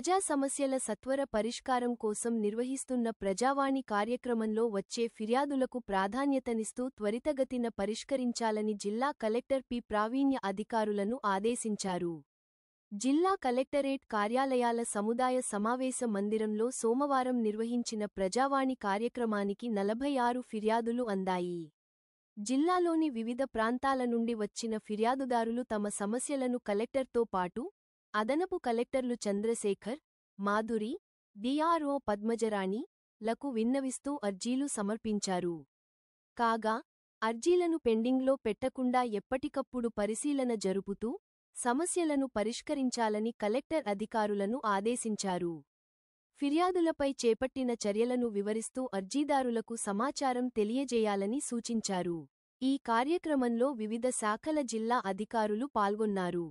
ప్రజా సమస్యల సత్వర పరిష్కారం కోసం నిర్వహిస్తున్న ప్రజావాణి కార్యక్రమంలో వచ్చే ఫిర్యాదులకు ప్రాధాన్యతనిస్తూ త్వరితగతిన పరిష్కరించాలని జిల్లా కలెక్టర్ పి. ప్రావీణ్య అధికారులను ఆదేశించారు. జిల్లా కలెక్టరేట్ కార్యాలయాల సముదాయ సమావేశ మందిరంలో సోమవారం నిర్వహించిన ప్రజావాణి కార్యక్రమానికి 46 ఫిర్యాదులు అందాయి. జిల్లాలోని వివిధ ప్రాంతాల నుండి వచ్చిన ఫిర్యాదుదారులు తమ సమస్యలను కలెక్టర్తో పాటు అదనపు కలెక్టర్లు చంద్రశేఖర్, మాధురి, డిఆర్ఓ పద్మజరాణి లకు విన్నవిస్తూ అర్జీలు సమర్పించారు. కాగా, అర్జీలను పెండింగ్లో పెట్టకుండా ఎప్పటికప్పుడు పరిశీలన జరుపుతూ సమస్యలను పరిష్కరించాలని కలెక్టర్ అధికారులను ఆదేశించారు. ఫిర్యాదులపై చేపట్టిన చర్యలను వివరిస్తూ అర్జీదారులకు సమాచారం తెలియజేయాలని సూచించారు. ఈ కార్యక్రమంలో వివిధ శాఖల జిల్లా అధికారులు పాల్గొన్నారు.